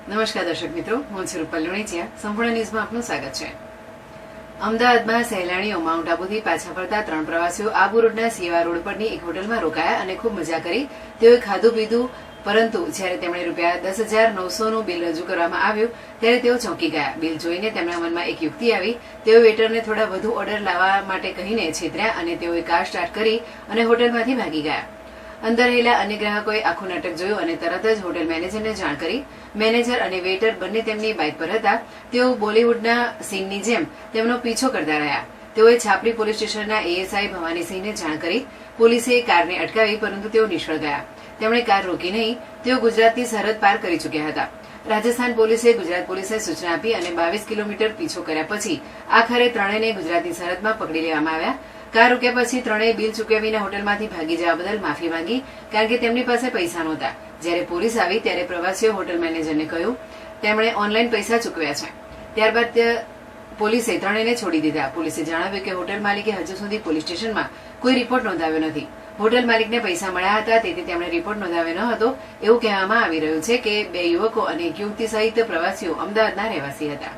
નમસ્કાર દર્શક મિત્રો, હું છું રૂપલ લુણીચિયા. સંપૂર્ણ ન્યૂઝમાં આપનું સ્વાગત છે. અમદાવાદમાં સહેલાણીઓ માઉન્ટ આબુથી પાછા ફરતા 3 પ્રવાસીઓ આબુ રોડના સેવા રોડ પરની એક હોટલમાં રોકાયા અને ખૂબ મજા કરી. તેઓએ ખાધું પીધું, પરંતુ જ્યારે તેમણે ₹10,900નું બિલ રજૂ કરવામાં આવ્યું ત્યારે તેઓ ચોંકી ગયા. બિલ જોઈને તેમના મનમાં એક યુક્તિ આવી. તેઓ વેટરને થોડા વધુ ઓર્ડર લાવવા માટે કહીને છેતર્યા અને તેઓએ કાર સ્ટાર્ટ કરી અને હોટલમાંથી ભાગી ગયા. અંદર રહેલા અન્ય ગ્રાહકોએ આખું નાટક જોયું અને તરત જ હોટેલ મેનેજરને જાણ કરી. મેનેજર અને વેઇટર બંને તેમની બાઇક પર હતા. તેઓ બોલિવૂડના સીનની જેમ તેમનો પીછો કરતા રહ્યા. તેઓએ છાપરી પોલીસ સ્ટેશનના એએસઆઈ ભવાનીસિંહને જાણ કરી. પોલીસે કારને અટકાવી, પરંતુ તેઓ નિષ્ફળ ગયા. તેમણે કાર રોકી નહીં. તેઓ ગુજરાતની સરહદ પાર કરી ચૂક્યા હતા. રાજસ્થાન પોલીસે ગુજરાત પોલીસને સૂચના આપી અને 22 કિલોમીટર પીછો કર્યા પછી આખરે ત્રણેયને ગુજરાતની સરહદમાં પકડી લેવામાં આવ્યા. કાર રોક્યા પછી ત્રણેય બિલ ચૂક્યા વિના હોટલમાંથી ભાગી જવા બદલ માફી માંગી, કારણ કે તેમની પાસે પૈસા નહોતા. જ્યારે પોલીસ આવી ત્યારે પ્રવાસીઓ હોટેલ મેનેજરને કહ્યું તેમણે ઓનલાઈન પૈસા ચૂકવ્યા છે. ત્યારબાદ પોલીસે ત્રણેયને છોડી દીધા. પોલીસે જણાવ્યું કે હોટેલ માલિકે હજુ સુધી પોલીસ સ્ટેશનમાં કોઈ રિપોર્ટ નોંધાવ્યો નથી. હોટેલ માલિકને પૈસા મળ્યા હતા, તેથી તેમણે રિપોર્ટ નોંધાવ્યો ન હતો એવું કહેવામાં આવી રહ્યું છે કે 2 યુવકો અને એક યુવતી સહિત પ્રવાસીઓ અમદાવાદના રહેવાસી હતા.